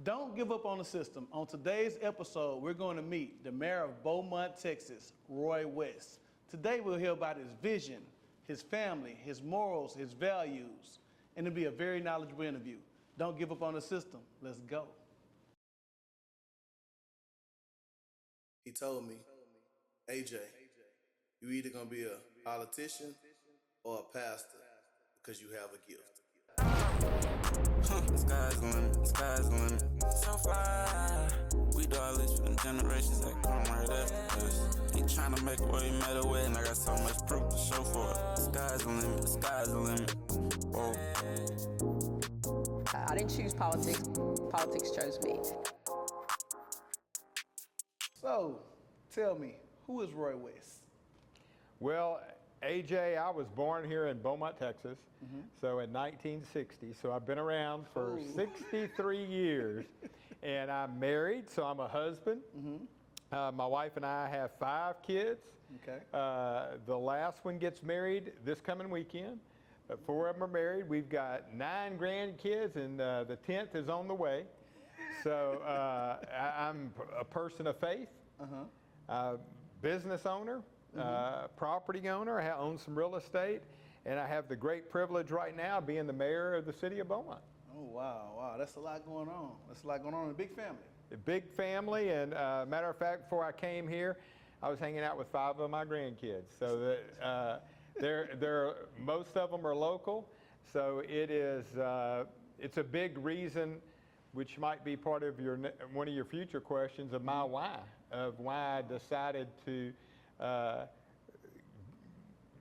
Don't give up on the system. On today's episode, we're going to meet the mayor of Beaumont, Texas, Roy West. Today, we'll hear about his vision, his family, his morals, his values, and it'll be a very knowledgeable interview. Don't give up on the system. Let's go. He told me, AJ, you either going to be a politician or a pastor because you have a gift. The sky's the limit, the sky's the limit. So fly. We do all this for them generations that come right after us. He tryna make a way, he made a way, and I got so much proof to show for it. The sky's the limit, the sky's the limit. Whoa. I didn't choose politics. Politics chose me. So, tell me, who is Roy West? Well, AJ, I was born here in Beaumont, Texas, so in 1960. So I've been around for 63 years, and I'm married, so I'm a husband. My wife and I have 5 kids. Okay. The last one gets married this coming weekend. 4 of them are married. We've got 9 grandkids, and the 10th is on the way. So I'm a person of faith, business owner. Property owner. I own some real estate, and I have the great privilege right now of being the mayor of the city of Beaumont. Oh, wow. That's a lot going on. That's a lot going on in a big family. A big family, and matter of fact, before I came here, I was hanging out with 5 of my grandkids. So that most of them are local. So it is. It's a big reason, which might be part of one of your future questions of my why, of why I decided to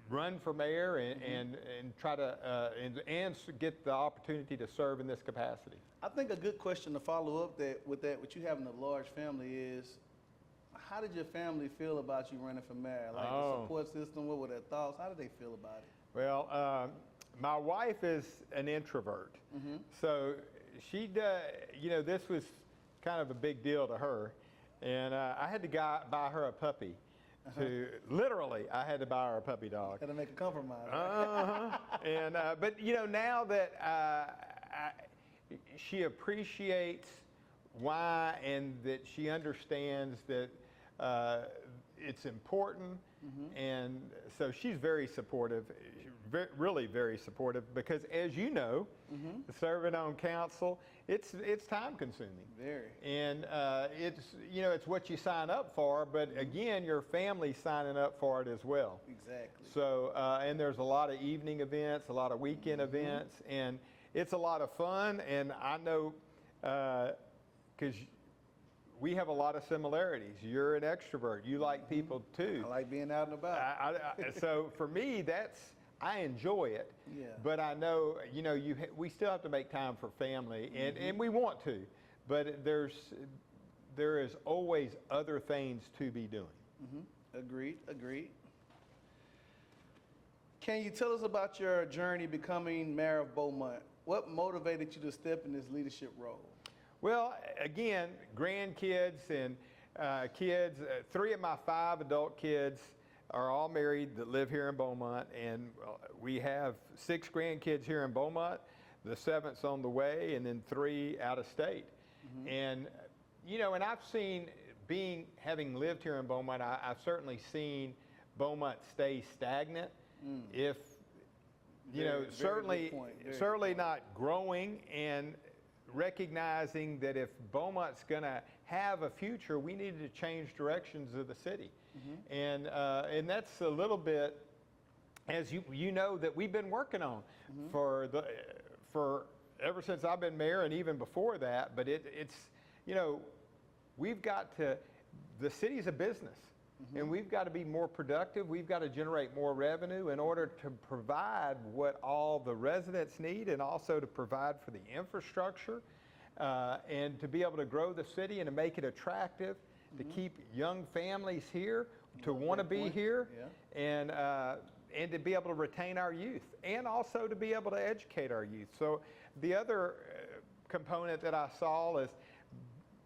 run for mayor and try to and get the opportunity to serve in this capacity. I think a good question to follow up with you having a large family is, how did your family feel about you running for mayor? Like the support system, what were their thoughts? How did they feel about it? Well, my wife is an introvert, so she does. This was kind of a big deal to her, and I had to buy her a puppy. Literally, I had to buy her a puppy dog. Had to make a compromise. Right? And but now that she appreciates why, and that she understands that it's important, and so she's very supportive, really very supportive, because as you know, serving on council, it's time consuming. Very. And it's what you sign up for, but again, your family's signing up for it as well. Exactly. So, and there's a lot of evening events, a lot of weekend events, and it's a lot of fun, and I know, because we have a lot of similarities. You're an extrovert. You like people too. I like being out and about. So for me, I enjoy it. Yeah. But I know, we still have to make time for family, and we want to. But there is always other things to be doing. Agreed. Can you tell us about your journey becoming mayor of Beaumont? What motivated you to step in this leadership role? Well, again, grandkids and kids, 3 of my 5 adult kids are all married that live here in Beaumont, and we have 6 grandkids here in Beaumont. The 7th's on the way, and then 3 out of state. And, and I've seen, having lived here in Beaumont, I've certainly seen Beaumont stay stagnant. If, certainly not growing, and recognizing that if Beaumont's going to have a future, we needed to change directions of the city. And that's a little bit, as you know, that we've been working on for ever since I've been mayor, and even before that. But it's we've got to, the city's a business, and we've got to be more productive. We've got to generate more revenue in order to provide what all the residents need, and also to provide for the infrastructure, and to be able to grow the city and to make it attractive, to keep young families here, to want to be here, and to be able to retain our youth, and also to be able to educate our youth. So the other component that I saw is,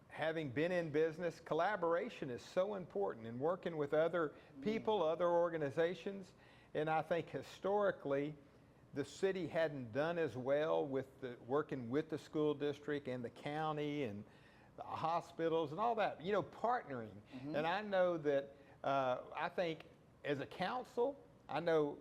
having been in business, collaboration is so important in working with other people, other organizations. And I think historically, the city hadn't done as well with working with the school district and the county and the hospitals and all that, you know, partnering. And I know that, I think as a council, I know,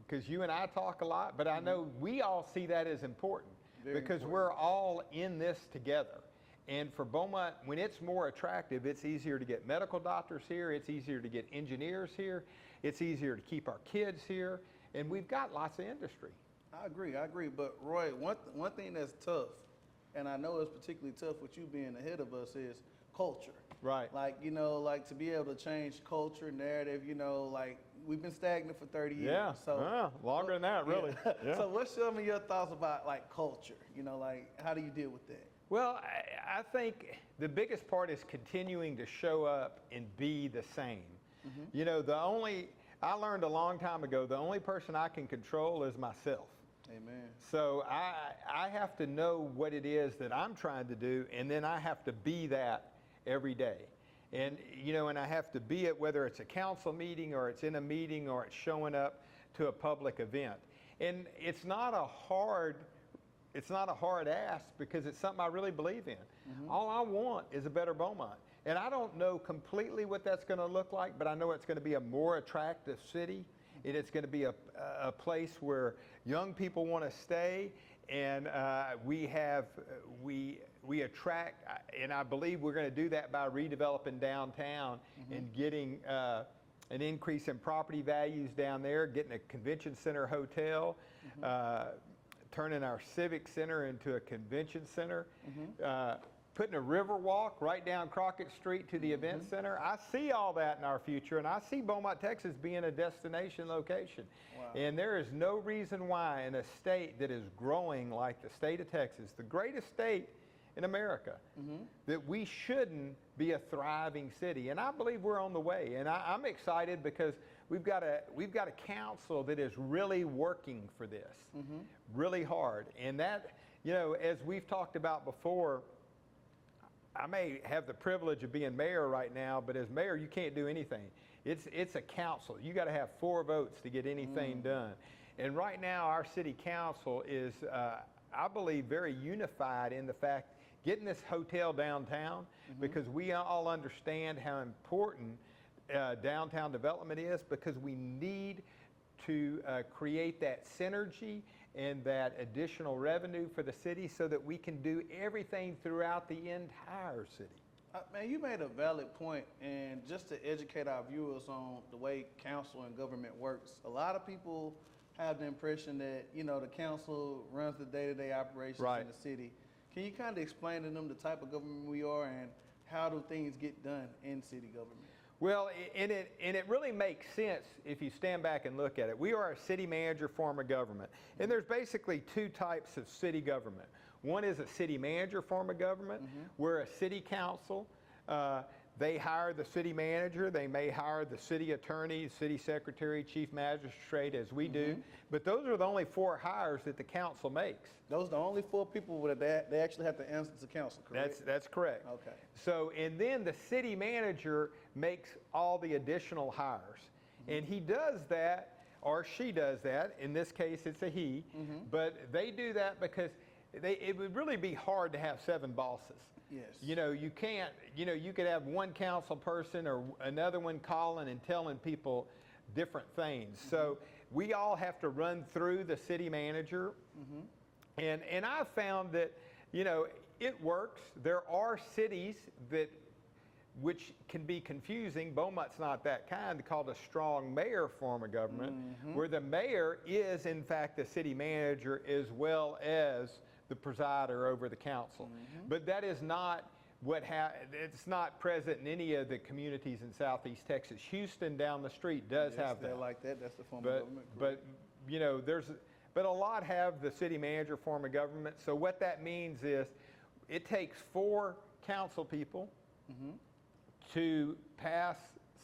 because you and I talk a lot, but I know we all see that as important because we're all in this together. And for Beaumont, when it's more attractive, it's easier to get medical doctors here, it's easier to get engineers here, it's easier to keep our kids here, and we've got lots of industry. I agree. But Roy, one thing that's tough, and I know it's particularly tough with you being ahead of us, is culture. Right. Like, you know, like to be able to change culture, narrative, you know, like we've been stagnant for 30 years. Yeah, So longer than that, really. Yeah. So what's some of your thoughts about like culture? You know, like how do you deal with that? Well, I think the biggest part is continuing to show up and be the same. You know, I learned a long time ago, the only person I can control is myself. Amen. So I have to know what it is that I'm trying to do, and then I have to be that every day. And, you know, and I have to be it whether it's a council meeting or it's in a meeting or it's showing up to a public event. And it's not a hard ask because it's something I really believe in. All I want is a better Beaumont. And I don't know completely what that's going to look like, but I know it's going to be a more attractive city. And it's going to be a place where young people want to stay. And we attract, and I believe we're going to do that by redeveloping downtown and getting an increase in property values down there, getting a convention center hotel, turning our civic center into a convention center, putting a river walk right down Crockett Street to the event center. I see all that in our future, and I see Beaumont, Texas being a destination location. Wow. And there is no reason why in a state that is growing like the state of Texas, the greatest state in America, that we shouldn't be a thriving city. And I believe we're on the way. And I'm excited because we've got a council that is really working for this, really hard. And that, you know, as we've talked about before, I may have the privilege of being mayor right now, but as mayor, you can't do anything. It's a council. You got to have 4 votes to get anything done. And right now, our city council is, I believe, very unified in the fact getting this hotel downtown, because we all understand how important downtown development is, because we need to create that synergy and that additional revenue for the city so that we can do everything throughout the entire city. Man, you made a valid point, and just to educate our viewers on the way council and government works, a lot of people have the impression that, you know, the council runs the day-to-day operations in the city. Can you kind of explain to them the type of government we are and how do things get done in city government? Well, and it really makes sense if you stand back and look at it. We are a city manager form of government, and there's basically 2 types of city government. One is a city manager form of government, where a city council, they hire the city manager, they may hire the city attorney, city secretary, chief magistrate, as we do, but those are the only 4 hires that the council makes. Those are the only 4 people that they actually have to answer to council, correct? That's correct. Okay. So, and then the city manager makes all the additional hires. And he does that, or she does that, in this case it's a he, but they do that because it would really be hard to have 7 bosses. Yes. You know, you can't, you know, you could have one council person or another one calling and telling people different things. So we all have to run through the city manager. And I've found that, you know, it works. There are cities which can be confusing. Beaumont's not that kind, called a strong mayor form of government, where the mayor is in fact the city manager as well as the presider over the council. But that is not it's not present in any of the communities in Southeast Texas. Houston down the street does have that. They're like that. That's the form of government. But you know, but a lot have the city manager form of government. So what that means is it takes 4 council people to pass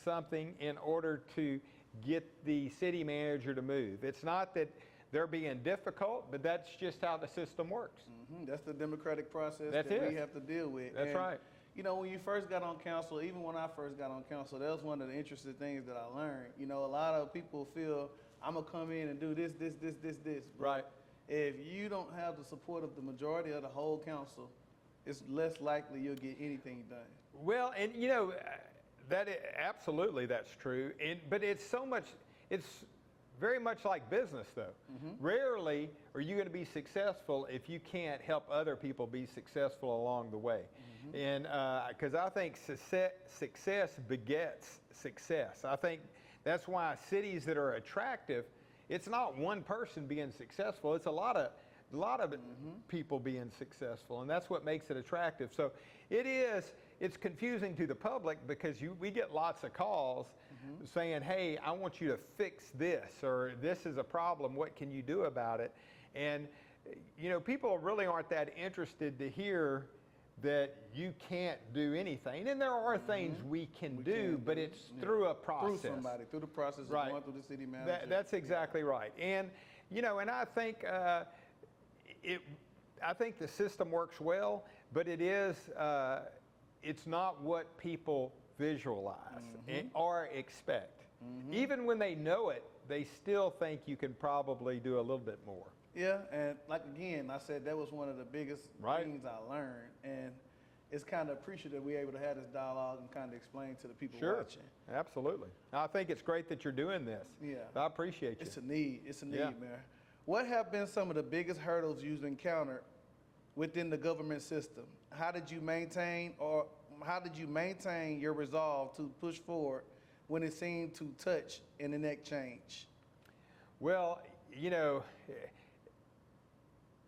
something in order to get the city manager to move. It's not that they're being difficult, but that's just how the system works. That's the democratic process That's that it. we have to deal with. That's right. You know, when you first got on council, even when I first got on council, that was one of the interesting things that I learned. You know, a lot of people feel I'm gonna come in and do this. But Right. if you don't have the support of the majority of the whole council, it's less likely you'll get anything done. Well, and absolutely that's true. But it's very much like business, though. Rarely are you going to be successful if you can't help other people be successful along the way. And because I think success begets success. I think that's why cities that are attractive, it's not one person being successful. It's a lot of people being successful, and that's what makes it attractive. So it's confusing to the public because we get lots of calls saying, hey, I want you to fix this, or this is a problem, what can you do about it? And people really aren't that interested to hear that you can't do anything. And there are things we can do, but it's through a process. Through the process of going through the city manager. That's exactly right. And and I think I think the system works well, but it's not what people visualize or expect. Even when they know it, they still think you can probably do a little bit more. Yeah, and like again, I said that was one of the biggest things I learned, and it's kind of appreciative we're able to have this dialogue and kind of explain to the people watching. Absolutely. I think it's great that you're doing this. Yeah, I appreciate you. It's a need, Mayor. What have been some of the biggest hurdles you've encountered within the government system? How did you maintain your resolve to push forward when it seemed to touch and enact change? Well,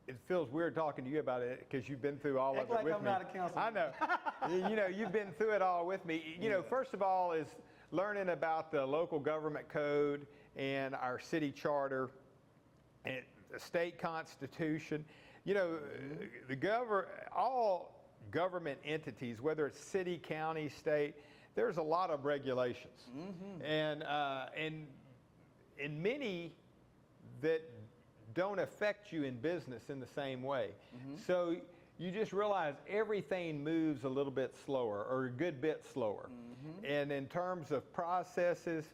it feels weird talking to you about it because you've been through all of it with me. I'm not a councilman. I know. You've been through it all with me. First of all is learning about the local government code and our city charter and the state constitution. All government entities, whether it's city, county, state, there's a lot of regulations, and many that don't affect you in business in the same way. So you just realize everything moves a little bit slower, or a good bit slower. And in terms of processes,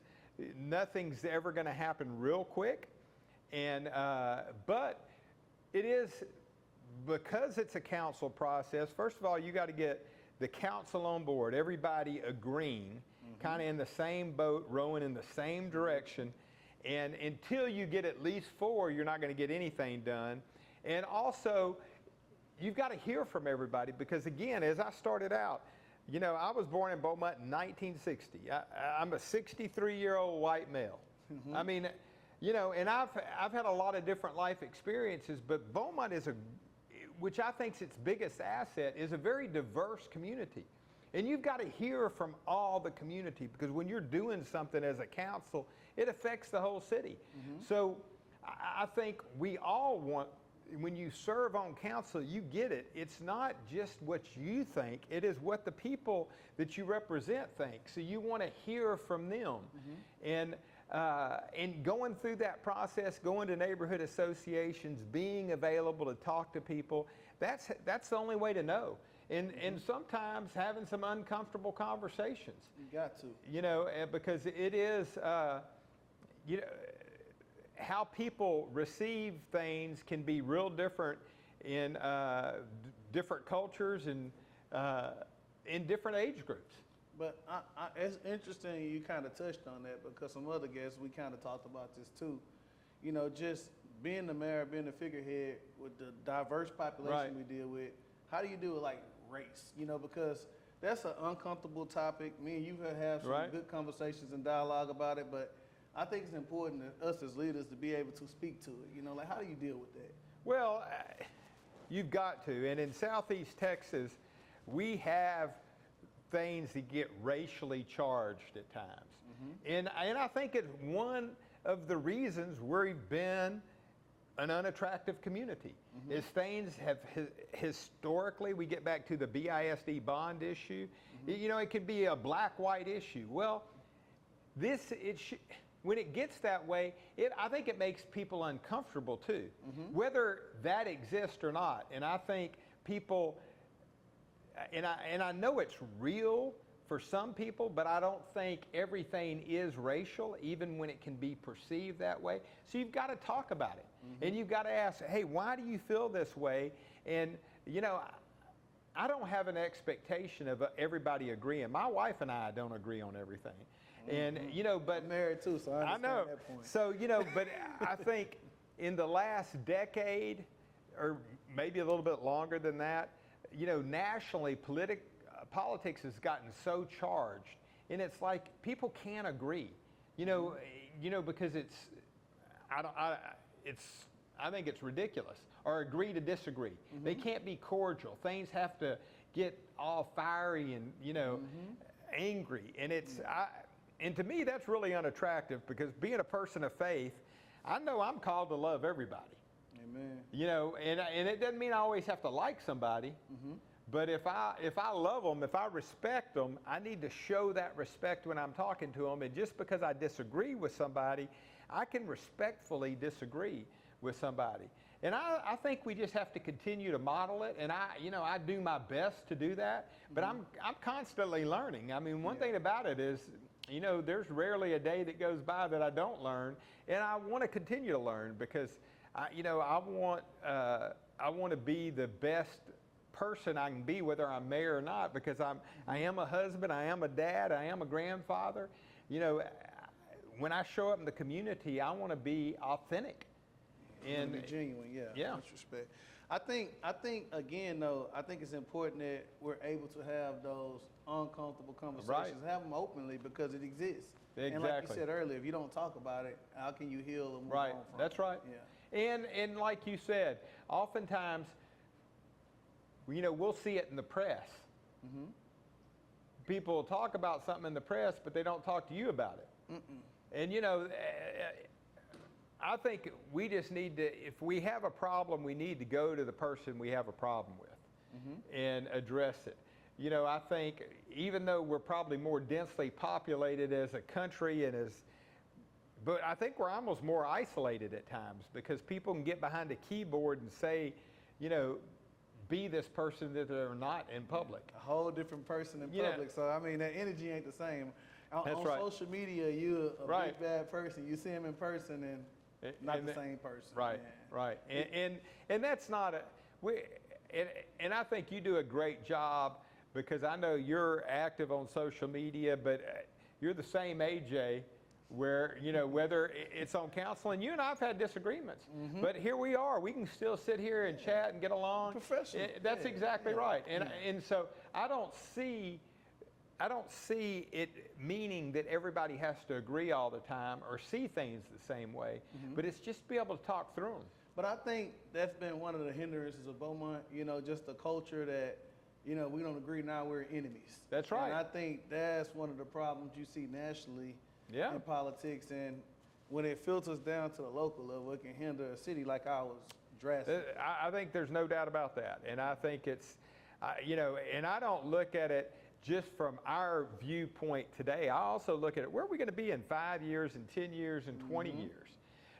nothing's ever going to happen real quick. And but it is, because it's a council process, first of all, you got to get the council on board, everybody agreeing, kind of in the same boat, rowing in the same direction. And until you get at least 4, you're not going to get anything done. And also, you've got to hear from everybody, because again, as I started out, I was born in Beaumont in 1960. I'm a 63-year-old white male. I mean, and I've had a lot of different life experiences, but Beaumont which I think is its biggest asset, is a very diverse community. And you've got to hear from all the community, because when you're doing something as a council, it affects the whole city. So I think we all want, when you serve on council, you get it. It's not just what you think, it is what the people that you represent think. So you want to hear from them. And going through that process, going to neighborhood associations, being available to talk to people, that's the only way to know. And sometimes having some uncomfortable conversations. You got to. Because it is, how people receive things can be real different in different cultures and in different age groups. But it's interesting you kind of touched on that, because some other guests, we kind of talked about this too. Just being the mayor, being the figurehead with the diverse population we deal with, how do you do it like race? Because that's an uncomfortable topic. Me and you have had some good conversations and dialogue about it, but I think it's important that us as leaders to be able to speak to it. How do you deal with that? Well, you've got to. And in Southeast Texas, we have things that get racially charged at times. And I think it's one of the reasons we've been an unattractive community. Is things have historically, we get back to the BISD bond issue, it could be a black-white issue. Well, when it gets that way, I think it makes people uncomfortable too, whether that exists or not. And I think people, and I know it's real for some people, but I don't think everything is racial, even when it can be perceived that way. So you've got to talk about it. And you've got to ask, hey, why do you feel this way? And, you know, I don't have an expectation of everybody agreeing. My wife and I don't agree on everything. And, you know, but I'm married too, so I understand know. that point. So, you know, but I think in the last decade, or maybe a little bit longer than that, you know, nationally, politics has gotten so charged, and it's like people can't agree, you know, because I think it's ridiculous, or agree to disagree. They can't be cordial. Things have to get all fiery and, you know, angry, and and to me that's really unattractive, because being a person of faith, I know I'm called to love everybody. Amen. You know, and it doesn't mean I always have to like somebody. But if I love them, if I respect them, I need to show that respect when I'm talking to them. And just because I disagree with somebody, I can respectfully disagree with somebody. And I think we just have to continue to model it. And I do my best to do that. But I'm constantly learning. I mean, one thing about it is, you know, there's rarely a day that goes by that I don't learn. And I want to continue to learn, because I want to be the best person I can be, whether I'm mayor or not, because I am a husband, I am a dad, I am a grandfather. You know, when I show up in the community, I want to be authentic and be genuine. Yeah. Much respect. I think again though, I think it's important that we're able to have those uncomfortable conversations, have them openly, because it exists. Exactly. And like you said earlier, if you don't talk about it, how can you heal and move on from it? That's right. Yeah. And like you said, oftentimes, you know, we'll see it in the press. People will talk about something in the press, but they don't talk to you about it. And, you know, I think we just need to, if we have a problem, we need to go to the person we have a problem with and address it. You know, I think even though we're probably more densely populated as a country but I think we're almost more isolated at times, because people can get behind a keyboard and say, you know, be this person that they're not in public. A whole different person in public. So, I mean, that energy ain't the same. On social media, you're a big bad person. You see him in person and not the same person. Right, right. And that's not and I think you do a great job, because I know you're active on social media, but you're the same AJ, where, you know, whether it's on council, and you and I have had disagreements, but here we are. We can still sit here and chat and get along. Professional. That's exactly right. And so I don't see it meaning that everybody has to agree all the time or see things the same way, but it's just be able to talk through them. But I think that's been one of the hindrances of Beaumont, you know, just the culture that, you know, we don't agree, now we're enemies. That's right. And I think that's one of the problems you see nationally in politics, and when it filters down to the local level, it can hinder a city like ours drastically. I think there's no doubt about that, and I think it's, you know, and I don't look at it just from our viewpoint today. I also look at it, where are we going to be in 5 years and 10 years and 20 years?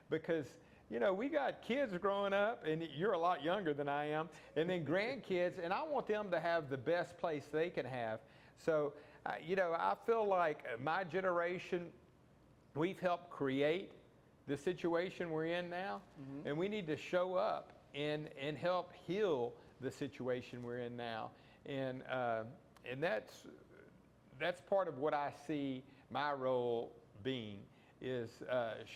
Because, you know, we got kids growing up, and you're a lot younger than I am, and then grandkids, and I want them to have the best place they can have. So, you know, I feel like my generation, we've helped create the situation we're in now, and we need to show up and help heal the situation we're in now. And that's part of what I see my role being, is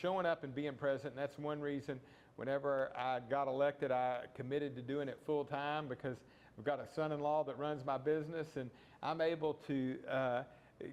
showing up and being present. And that's one reason whenever I got elected, I committed to doing it full time, because I've got a son-in-law that runs my business, and I'm able to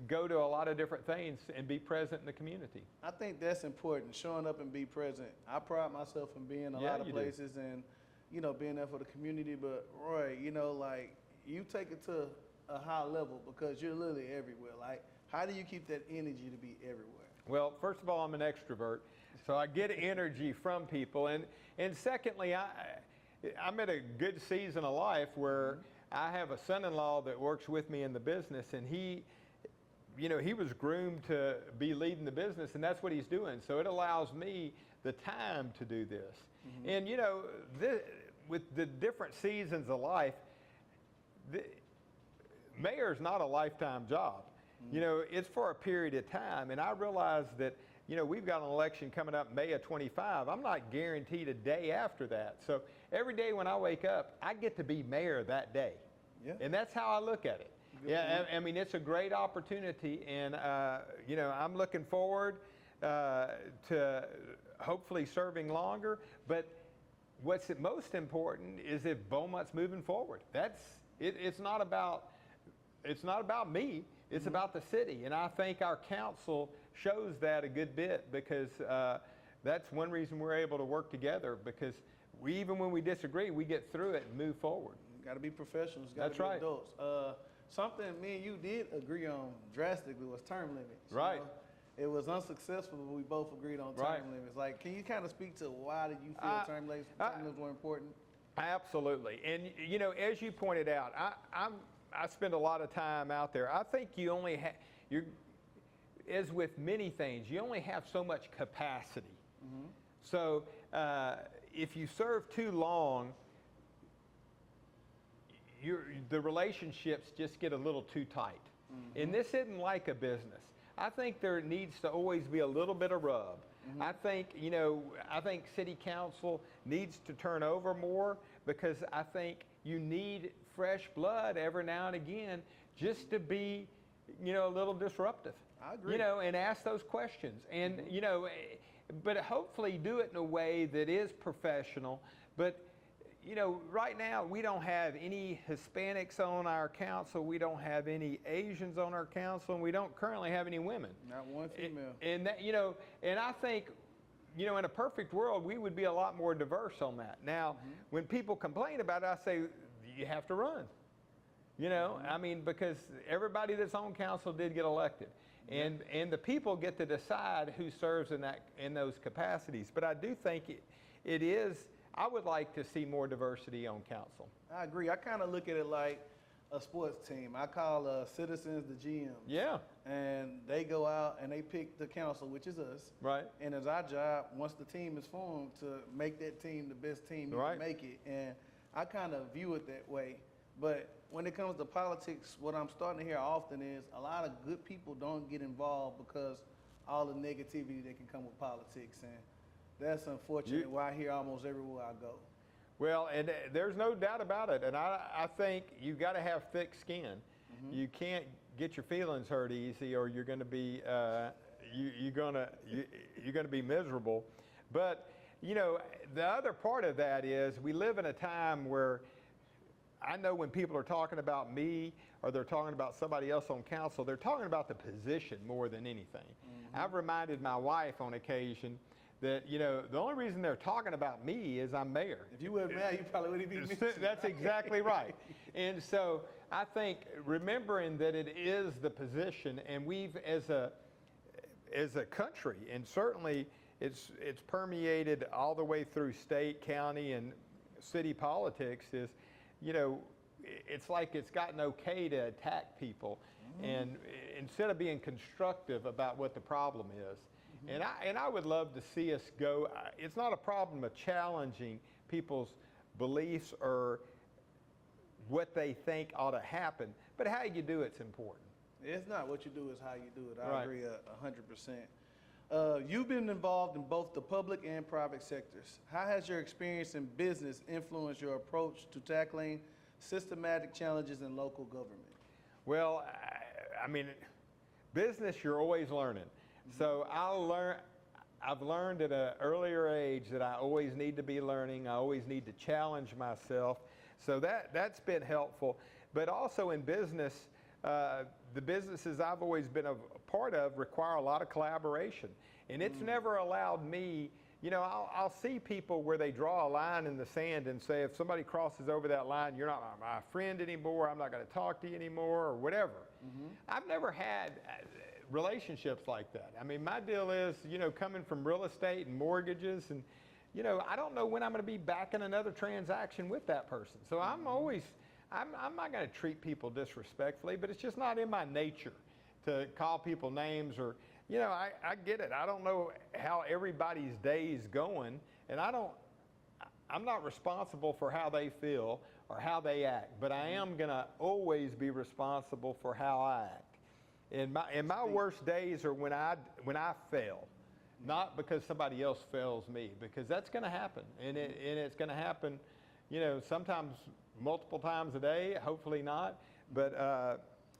go to a lot of different things and be present in the community. I think that's important, showing up and be present. I pride myself in being a lot of places and, you know, being there for the community. But Roy, you know, like, you take it to a high level, because you're literally everywhere. Like, how do you keep that energy to be everywhere? Well, first of all, I'm an extrovert, so I get energy from people. And secondly, I'm at a good season of life where I have a son-in-law that works with me in the business, and he was groomed to be leading the business, and that's what he's doing. So it allows me the time to do this. And, you know, with the different seasons of life, mayor's not a lifetime job. You know, it's for a period of time. And I realize that, you know, we've got an election coming up May of 25. I'm not guaranteed a day after that. So every day when I wake up, I get to be mayor that day. Yeah. And that's how I look at it. I mean, it's a great opportunity. And, you know, I'm looking forward to hopefully serving longer. But what's most important is if Beaumont's moving forward. It's not about me. It's about the city, and I think our council shows that a good bit, because that's one reason we're able to work together, because even when we disagree, we get through it and move forward. Got to be professionals. That's Got to be right. adults. Something me and you did agree on drastically was term limits. you Right. know? It was unsuccessful, but we both agreed on term Right. limits. Like, can you kind of speak to why did you feel term limits were important? Absolutely, and you know, as you pointed out, I spend a lot of time out there. I think you only have, as with many things, you only have so much capacity. So if you serve too long, the relationships just get a little too tight. And this isn't like a business. I think there needs to always be a little bit of rub. I think, you know, I think city council needs to turn over more, because I think you need fresh blood every now and again just to be, you know, a little disruptive. I agree. You know, and ask those questions. And, you know, but hopefully do it in a way that is professional. But, you know, right now we don't have any Hispanics on our council. We don't have any Asians on our council. And we don't currently have any women. Not one female. And that, you know, and I think, you know, in a perfect world, we would be a lot more diverse on that. Now, when people complain about it, I say, you have to run. You know, I mean, because everybody that's on council did get elected. And the people get to decide who serves in those capacities. But I do think it is, I would like to see more diversity on council. I agree. I kind of look at it like a sports team. I call citizens the GMs. Yeah. And they go out and they pick the council, which is us. Right. And it's our job, once the team is formed, to make that team the best team you Right. can make it. And I kind of view it that way. But when it comes to politics, what I'm starting to hear often is a lot of good people don't get involved because all the negativity that can come with politics. And that's unfortunate. Why I hear almost everywhere I go. Well, and there's no doubt about it. And I think you've got to have thick skin. You can't get your feelings hurt easy, or you're going to be you're going to be miserable. But you know, the other part of that is we live in a time where I know when people are talking about me or they're talking about somebody else on council, they're talking about the position more than anything. I've reminded my wife on occasion that, you know, the only reason they're talking about me is I'm mayor. If you weren't mad, you probably wouldn't be mentioned. That's exactly right. And so I think remembering that it is the position, and we've as a country, and certainly it's permeated all the way through state, county, and city politics, is, you know, it's like it's gotten okay to attack people, and instead of being constructive about what the problem is. And I would love to see us go. It's not a problem of challenging people's beliefs or what they think ought to happen, but how you do it's important. It's not what you do, it's how you do it. I Right. agree 100%. You've been involved in both the public and private sectors. How has your experience in business influenced your approach to tackling systematic challenges in local government? Well, I mean, business, you're always learning. So I've learned at an earlier age that I always need to be learning. I always need to challenge myself. So that's been helpful. But also in business, the businesses I've always been a part of require a lot of collaboration. And it's never allowed me, you know, I'll see people where they draw a line in the sand and say, if somebody crosses over that line, you're not my friend anymore, I'm not going to talk to you anymore, or whatever. I've never had relationships like that. I mean, my deal is, you know, coming from real estate and mortgages, and, you know, I don't know when I'm going to be back in another transaction with that person. So I'm not going to treat people disrespectfully, but it's just not in my nature to call people names, or, you know, I get it. I don't know how everybody's day is going, and I'm not responsible for how they feel or how they act, but I am going to always be responsible for how I act. And my worst days are when I fail, not because somebody else fails me, because that's going to happen, and it's going to happen, you know, sometimes multiple times a day. Hopefully not, but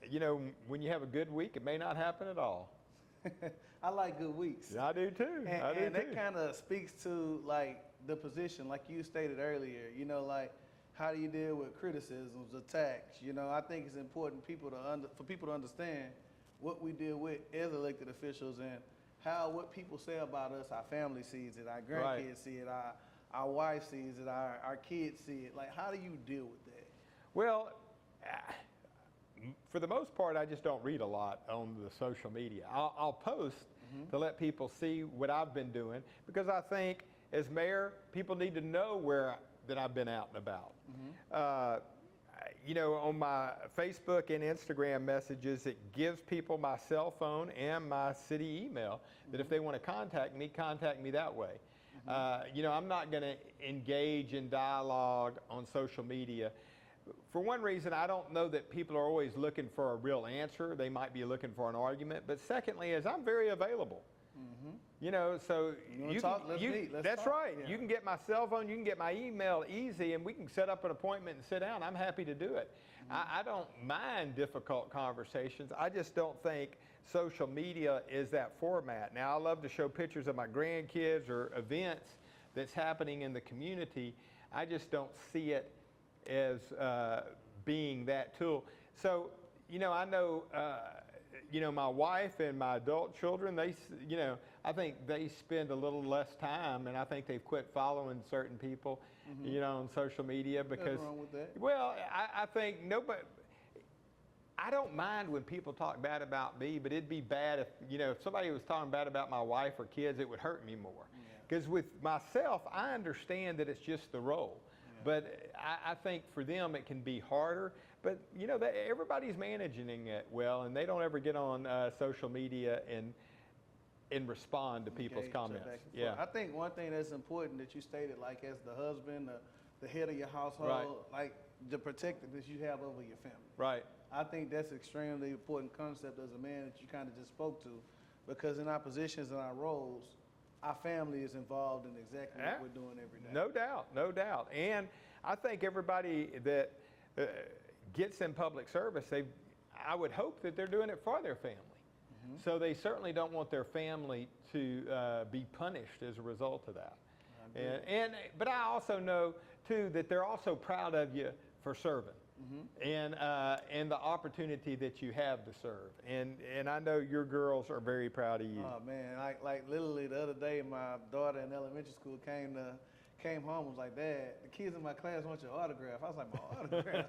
you know, when you have a good week, it may not happen at all. I like good weeks. I do too. And that kind of speaks to like the position, like you stated earlier. You know, like how do you deal with criticisms, attacks? You know, I think it's important for people to understand what we deal with as elected officials and how what people say about us, our family sees it, our grandkids see it, our wife sees it, our kids see it. Like, how do you deal with that? Well, for the most part, I just don't read a lot on the social media. I'll post to let people see what I've been doing, because I think as mayor, people need to know that I've been out and about. You know, on my Facebook and Instagram messages, it gives people my cell phone and my city email that if they want to contact me that way. You know, I'm not going to engage in dialogue on social media. For one reason, I don't know that people are always looking for a real answer. They might be looking for an argument. But secondly, is I'm very available. You know, so Let's meet. That's talk. right. Yeah. You can get my cell phone, you can get my email easy, and we can set up an appointment and sit down. I'm happy to do it. I don't mind difficult conversations. I just don't think social media is that format. Now, I love to show pictures of my grandkids or events that's happening in the community. I just don't see it as being that tool. So, you know, I know, you know, my wife and my adult children, you know, I think they spend a little less time, and I think they've quit following certain people, you know, on social media because. Nothing wrong with that. Well, I think nobody. I don't mind when people talk bad about me, but it'd be bad if, you know, if somebody was talking bad about my wife or kids, it would hurt me more. Because with myself, I understand that it's just the role. But I think for them it can be harder. But you know, everybody's managing it well, and they don't ever get on social media and respond to people's comments. Yeah, I think one thing that's important that you stated, like as the husband, the head of your household, like the protectiveness you have over your family. Right. I think that's an extremely important concept as a man that you kind of just spoke to, because in our positions and our roles, our family is involved in exactly what we're doing every day. No doubt, no doubt. And I think everybody that gets in public service, I would hope that they're doing it for their family. So they certainly don't want their family to be punished as a result of that. But I also know too that they're also proud of you for serving. And the opportunity that you have to serve, and I know your girls are very proud of you. Oh man, like literally the other day, my daughter in elementary school came home and was like, "Dad, the kids in my class want your autograph." I was like, "My autograph?"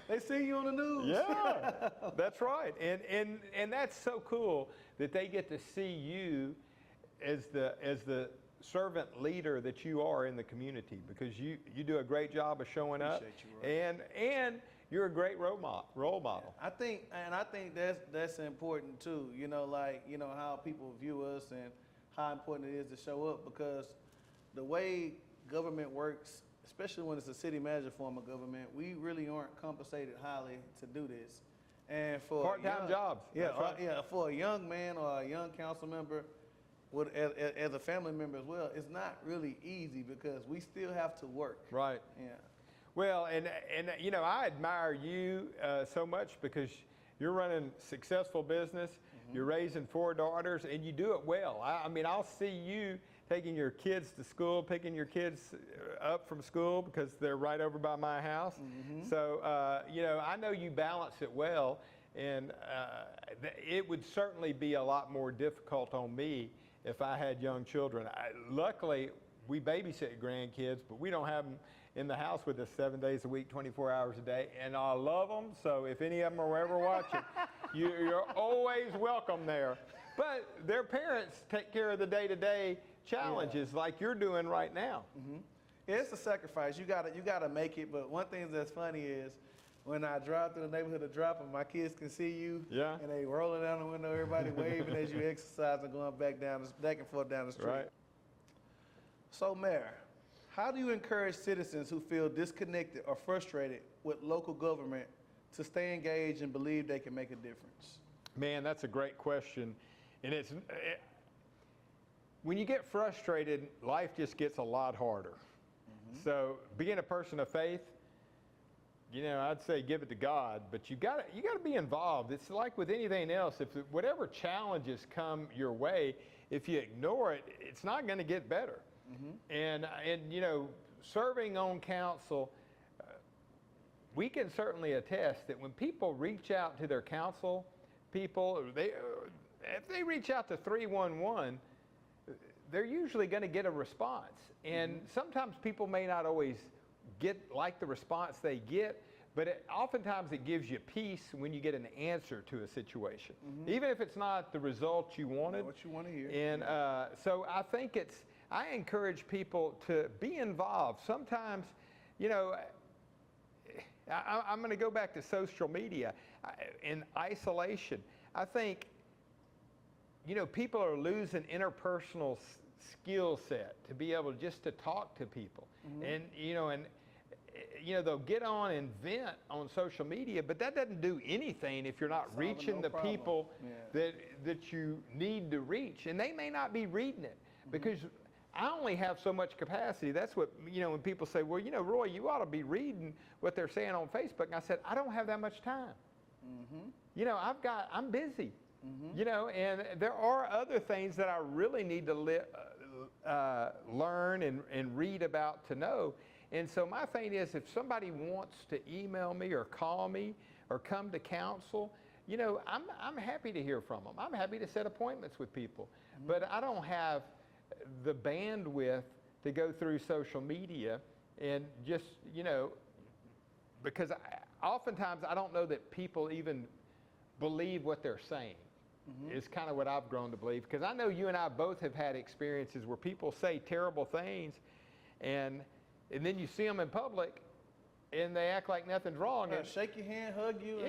They see you on the news. Yeah, that's right, and that's so cool that they get to see you as the servant leader that you are in the community, because you do a great job of showing up, and you're a great role model. I think that's important too. You know, like, you know, how people view us and how important it is to show up, because the way government works, especially when it's a city manager form of government, we really aren't compensated highly to do this. And for part-time jobs. For a young man or a young council member, as a family member as well, it's not really easy because we still have to work. Right. Yeah. Well, and you know, I admire you so much because you're running successful business, you're raising 4 daughters, and you do it well. I mean, I'll see you taking your kids to school, picking your kids up from school because they're right over by my house. So, you know, I know you balance it well, and it would certainly be a lot more difficult on me if I had young children. Luckily, we babysit grandkids, but we don't have them in the house with us 7 days a week, 24 hours a day, and I love them. So if any of them are ever watching, you're always welcome there. But their parents take care of the day-to-day challenges like you're doing right now. Yeah, it's a sacrifice. You gotta make it. But one thing that's funny is when I drive through the neighborhood to drop them, my kids can see you, and they rolling down the window, everybody waving as you exercise and going back and forth down the street. Right. So, Mayor, how do you encourage citizens who feel disconnected or frustrated with local government to stay engaged and believe they can make a difference? Man, that's a great question. And when you get frustrated, life just gets a lot harder. So being a person of faith, I'd say give it to God, but you got to be involved. It's like with anything else. If whatever challenges come your way, if you ignore it, it's not going to get better. And serving on council, we can certainly attest that when people reach out to their council people, if they reach out to 311, they're usually going to get a response. And sometimes people may not always like the response they get, but oftentimes it gives you peace when you get an answer to a situation, even if it's not the result you wanted. What you want to hear. And so I think I encourage people to be involved. Sometimes, I'm going to go back to social media in isolation. I think, people are losing interpersonal skill set to be able just to talk to people. And, they'll get on and vent on social media, but that doesn't do anything if you're not reaching the people that you need to reach. And they may not be reading it because I only have so much capacity. That's what, when people say, well, Roy, you ought to be reading what they're saying on Facebook. And I said, I don't have that much time. I'm busy. And there are other things that I really need to learn and read about to know. And so my thing is, if somebody wants to email me or call me or come to council, I'm happy to hear from them. I'm happy to set appointments with people. But I don't have the bandwidth to go through social media and just, because oftentimes I don't know that people even believe what they're saying. Is kind of what I've grown to believe, because I know you and I both have had experiences where people say terrible things, and then you see them in public and they act like nothing's wrong. And shake your hand, hug you.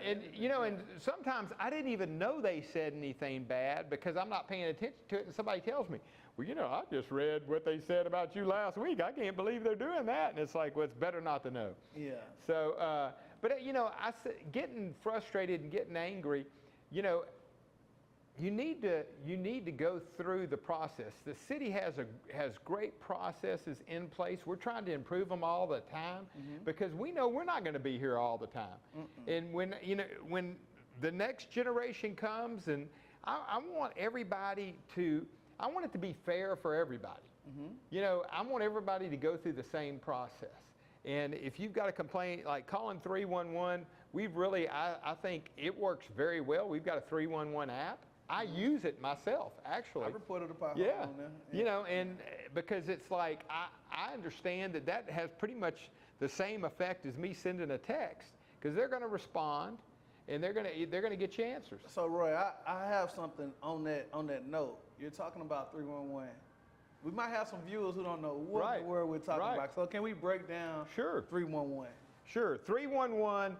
And and sometimes I didn't even know they said anything bad because I'm not paying attention to it, and somebody tells me, well, I just read what they said about you last week. I can't believe they're doing that. And it's like, well, it's better not to know. Yeah. So, but getting frustrated and getting angry, you need to go through the process. The city has great processes in place. We're trying to improve them all the time because we know we're not going to be here all the time. And when the next generation comes, and I want I want it to be fair for everybody. I want everybody to go through the same process. And if you've got a complaint, like calling 311, I think it works very well. We've got a 311 app. I use it myself, actually. I reported a pothole on there. And because it's like, I understand that has pretty much the same effect as me sending a text, because they're going to respond and they're going to get you answers. So Roy, I have something on that note. You're talking about 311. We might have some viewers who don't know what in the world we're talking about. So can we break down 311? Sure. 311,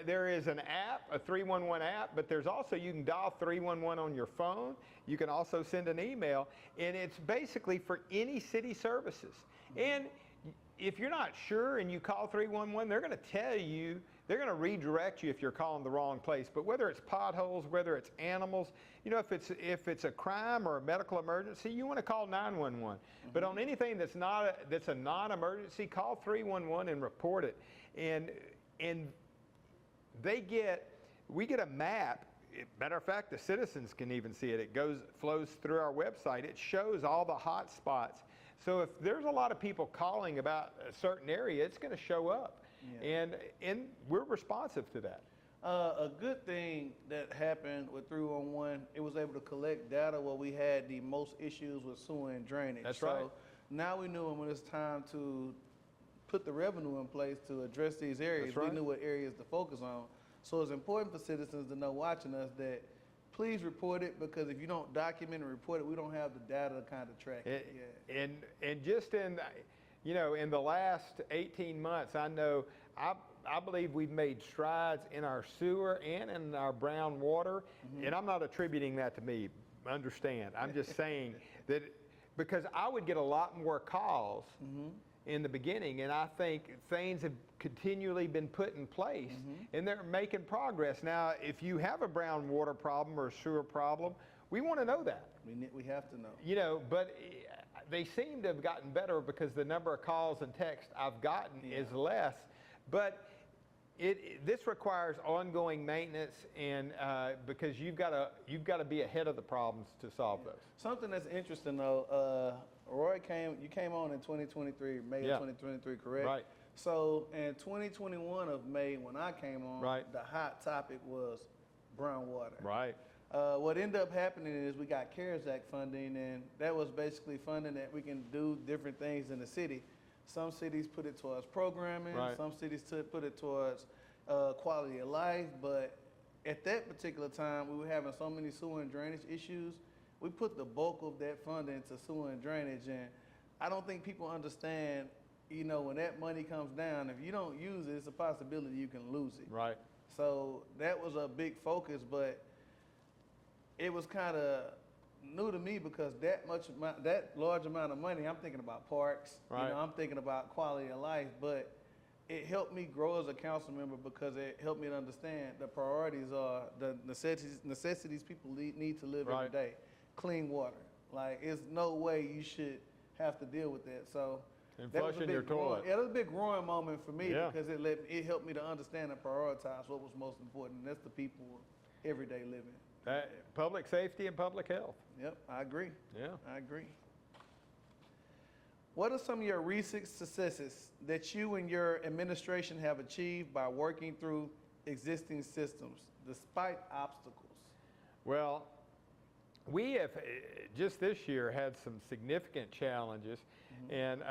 there is an app, a 311 app, but there's also, you can dial 311 on your phone. You can also send an email, and it's basically for any city services. And if you're not sure and you call 311, they're going to tell you, they're going to redirect you if you're calling the wrong place. But whether it's potholes, whether it's animals, if it's a crime or a medical emergency, you want to call 911. But on anything that's a non-emergency, call 311 and report it. And we get a map. Matter of fact, the citizens can even see it. It flows through our website. It shows all the hot spots. So if there's a lot of people calling about a certain area, it's going to show up. Yeah. And we're responsive to that. A good thing that happened with 311, it was able to collect data where we had the most issues with sewer and drainage. That's right. So now we knew when it's time to put the revenue in place to address these areas. That's right. We knew what areas to focus on. So it's important for citizens to know watching us that please report it, because if you don't document and report it, we don't have the data to kind of track it. And just in the last 18 months, I believe we've made strides in our sewer and in our brown water, and I'm not attributing that to me, understand. I'm just saying that because I would get a lot more calls in the beginning, and I think things have continually been put in place, and they're making progress. Now, if you have a brown water problem or a sewer problem, we want to know that. We have to know. You know, but they seem to have gotten better because the number of calls and texts I've gotten is less. But this requires ongoing maintenance, and because you've got to be ahead of the problems to solve those. Something that's interesting though, Roy you came on in 2023, May of 2023, correct? Right. So in 2021 of May, when I came on, the hot topic was brown water. Right. What ended up happening is we got CARES Act funding, and that was basically funding that we can do different things in the city. Some cities put it towards programming, some cities put it towards quality of life, but at that particular time, we were having so many sewer and drainage issues. We put the bulk of that funding into sewer and drainage, and I don't think people understand, you know, when that money comes down, if you don't use it, it's a possibility you can lose it. Right. So that was a big focus, but it was kind of new to me because that large amount of money, I'm thinking about parks, you know, I'm thinking about quality of life, but it helped me grow as a council member because it helped me to understand the priorities are the necessities people need to live every day. Clean water. Like, there's no way you should have to deal with that. So and that was flushing your toilet. It was a big growing moment for me because it helped me to understand and prioritize what was most important, and that's the people everyday living. Public safety and public health. Yep, I agree. Yeah. I agree. What are some of your recent successes that you and your administration have achieved by working through existing systems despite obstacles? Well, we have just this year had some significant challenges, and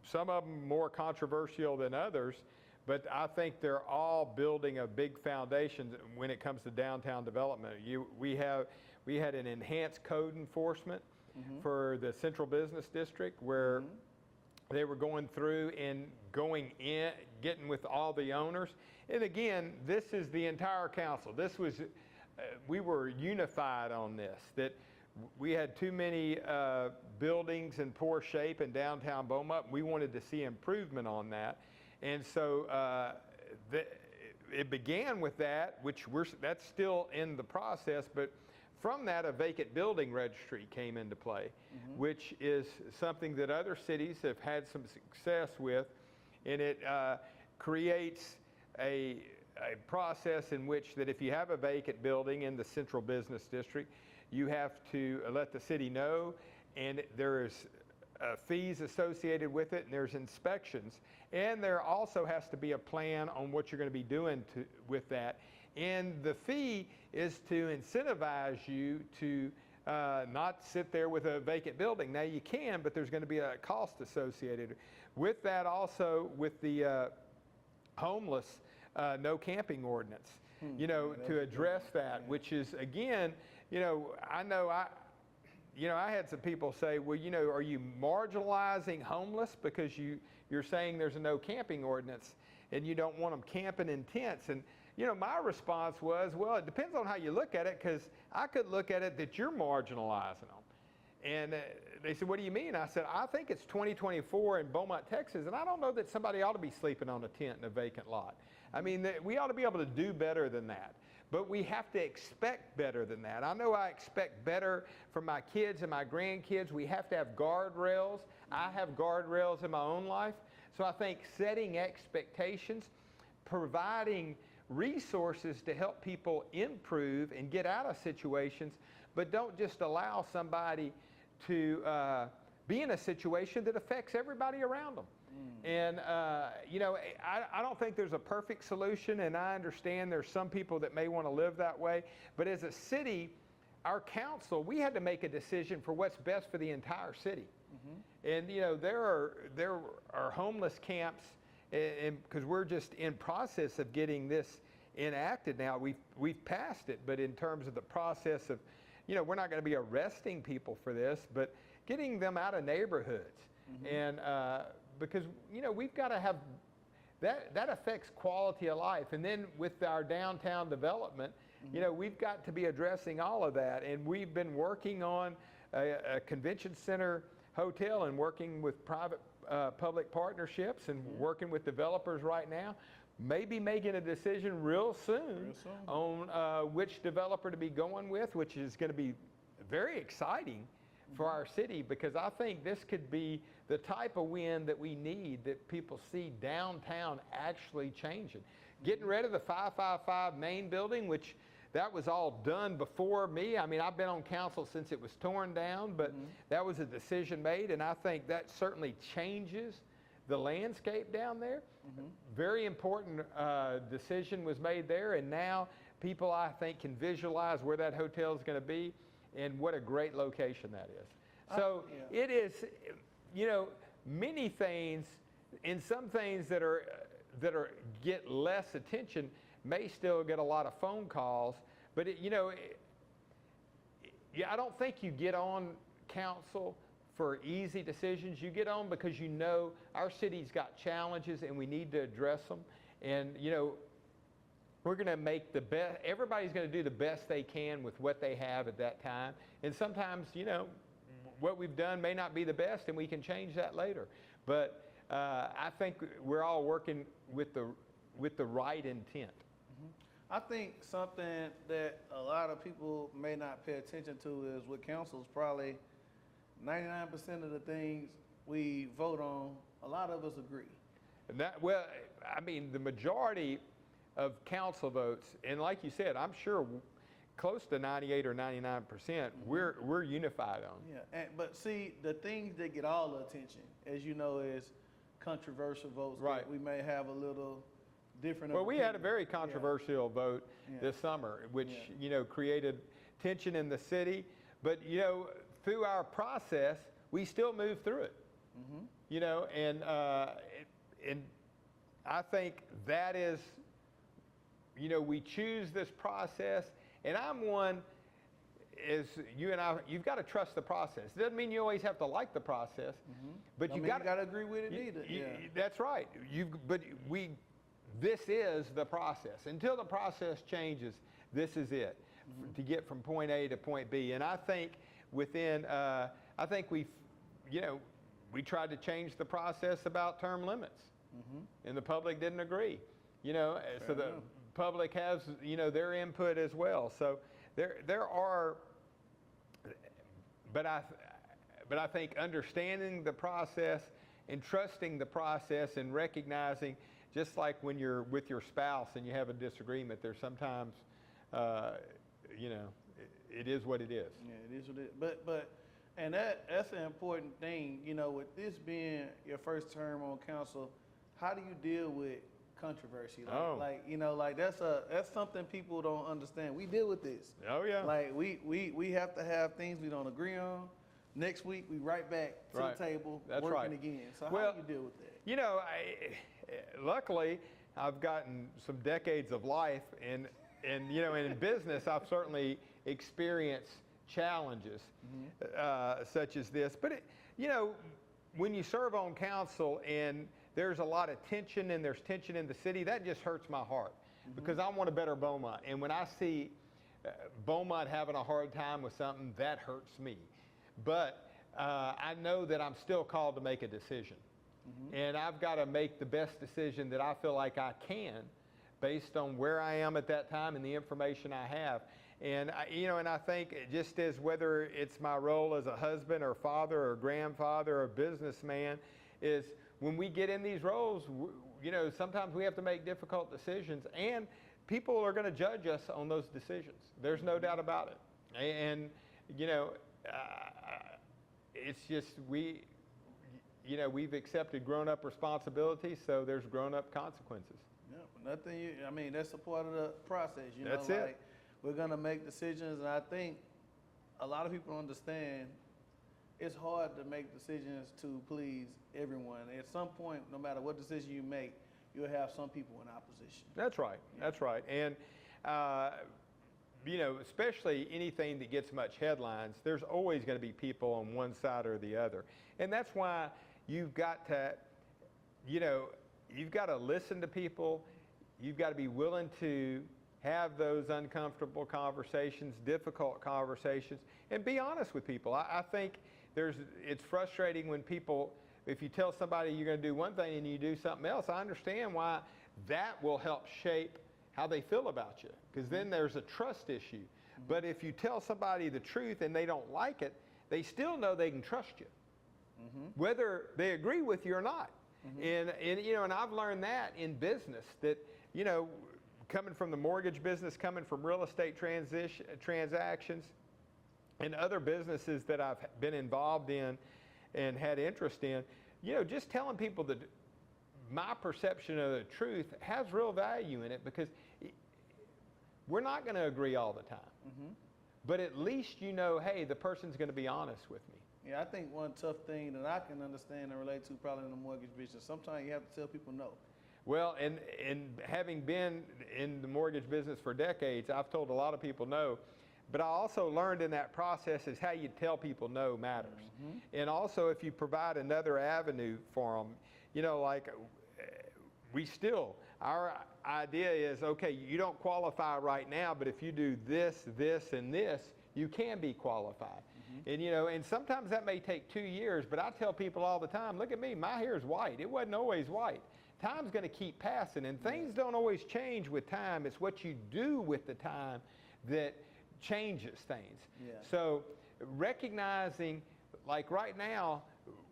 some of them more controversial than others, but I think they're all building a big foundation when it comes to downtown development. We had an enhanced code enforcement for the Central Business District where they were going through and going in, getting with all the owners. And again, this is the entire council. This was, we were unified on this, that we had too many buildings in poor shape in downtown Beaumont. We wanted to see improvement on that. And so it began with that, which that's still in the process, but from that, a vacant building registry came into play, which is something that other cities have had some success with, and it creates a process in which that if you have a vacant building in the Central Business District, you have to let the city know, and there's fees associated with it, and there's inspections, and there also has to be a plan on what you're going to be doing with that. And the fee is to incentivize you to not sit there with a vacant building. Now you can, but there's going to be a cost associated with that. Also with the homeless no camping ordinance, you know, to address that, which is, again, you know, I had some people say, well, you know, are you marginalizing homeless because you're saying there's a no camping ordinance and you don't want them camping in tents? And, you know, my response was, well, it depends on how you look at it, because I could look at it that you're marginalizing them. And they said, what do you mean? I said, I think it's 2024 in Beaumont, Texas, and I don't know that somebody ought to be sleeping on a tent in a vacant lot. I mean, we ought to be able to do better than that. But we have to expect better than that. I know I expect better from my kids and my grandkids. We have to have guardrails. I have guardrails in my own life. So I think setting expectations, providing resources to help people improve and get out of situations, but don't just allow somebody to be in a situation that affects everybody around them. And, you know, I don't think there's a perfect solution, and I understand there's some people that may want to live that way, but as a city, our council, we had to make a decision for what's best for the entire city. And, you know, there are homeless camps, because we're just in process of getting this enacted now. We've passed it, but in terms of the process of, you know, we're not going to be arresting people for this, but getting them out of neighborhoods. And because, you know, we've got to have, that affects quality of life. And then with our downtown development, you know, we've got to be addressing all of that. And we've been working on a convention center hotel and working with private public partnerships and working with developers right now. Maybe making a decision real soon on which developer to be going with, which is going to be very exciting for our city, because I think this could be the type of win that we need, that people see downtown actually changing. Getting rid of the 555 main building, which that was all done before me. I mean, I've been on council since it was torn down, but that was a decision made, and I think that certainly changes the landscape down there. Very important decision was made there, and now people, I think, can visualize where that hotel is going to be and what a great location that is. So it is, you know, many things, and some things that are get less attention may still get a lot of phone calls, but you know, I don't think you get on council for easy decisions. You get on because you know our city's got challenges and we need to address them. And you know, we're going to make the best, everybody's going to do the best they can with what they have at that time. And sometimes, you know, what we've done may not be the best and we can change that later. But I think we're all working with the right intent. I think something that a lot of people may not pay attention to is with councils, probably 99% of the things we vote on, a lot of us agree. And that, well, I mean, the majority of council votes, and like you said, I'm sure close to 98 or 99%, we're unified on. Yeah, but see, the things that get all the attention, as you know, is controversial votes. Right. That we may have a little different. Well, we had a very controversial vote this summer, which you know, created tension in the city. But you know, through our process, we still moved through it. You know, and I think that is, you know, we choose this process, and I'm one, is you and I, you've got to trust the process. It doesn't mean you always have to like the process, but you've got to agree with it either. That's right. This is the process. Until the process changes, this is it, to get from point A to point B. And I think within, I think we've, you know, we tried to change the process about term limits, and the public didn't agree. You know, so the public has, you know, their input as well. So there are, but I think understanding the process and trusting the process and recognizing, just like when you're with your spouse and you have a disagreement, there's sometimes, you know, it is what it is. Yeah, it is what it is. But and that's an important thing, you know, with this being your first term on council, how do you deal with controversy? Like you know, like that's something people don't understand. We deal with this. Oh yeah. Like we have to have things we don't agree on. Next week we right back to the table working again. So how do you deal with that? You know, luckily I've gotten some decades of life, and you know, in business I've certainly experienced challenges such as this. But you know, when you serve on council and there's a lot of tension, and there's tension in the city, that just hurts my heart, because I want a better Beaumont. And when I see Beaumont having a hard time with something, that hurts me. But I know that I'm still called to make a decision. And I've got to make the best decision that I feel like I can, based on where I am at that time and the information I have. And you know, and I think just as whether it's my role as a husband or father or grandfather or businessman, is when we get in these roles, you know, sometimes we have to make difficult decisions, and people are going to judge us on those decisions. There's no doubt about it. And you know, it's just you know, we've accepted grown-up responsibilities, so there's grown-up consequences. Yeah, nothing. I mean, that's a part of the process. You know, that's like it. We're gonna make decisions, and I think a lot of people understand it's hard to make decisions to please everyone. At some point, no matter what decision you make, you'll have some people in opposition. That's right. Yeah. That's right. And you know, especially anything that gets much headlines, there's always going to be people on one side or the other. And that's why you've got to, you know, you've got to listen to people. You've got to be willing to have those uncomfortable conversations, difficult conversations, and be honest with people. I think it's frustrating when people, if you tell somebody you're going to do one thing and you do something else. I understand why that will help shape how they feel about you, because then there's a trust issue. But if you tell somebody the truth and they don't like it, they still know they can trust you, whether they agree with you or not. And I've learned that in business, that, coming from the mortgage business, coming from real estate transactions, and other businesses that I've been involved in and had interest in, just telling people that my perception of the truth has real value in it, because we're not going to agree all the time. But at least hey, the person's going to be honest with me. Yeah, I think one tough thing that I can understand and relate to probably in the mortgage business, sometimes you have to tell people no. Well, and having been in the mortgage business for decades, I've told a lot of people no. But I also learned in that process is how you tell people no matters. And also, if you provide another avenue for them, like our idea is, okay, you don't qualify right now, but if you do this, this, and this, you can be qualified. And sometimes that may take 2 years, but I tell people all the time, look at me, my hair is white. It wasn't always white. Time's going to keep passing, and things don't always change with time. It's what you do with the time that changes things. So recognizing, like right now,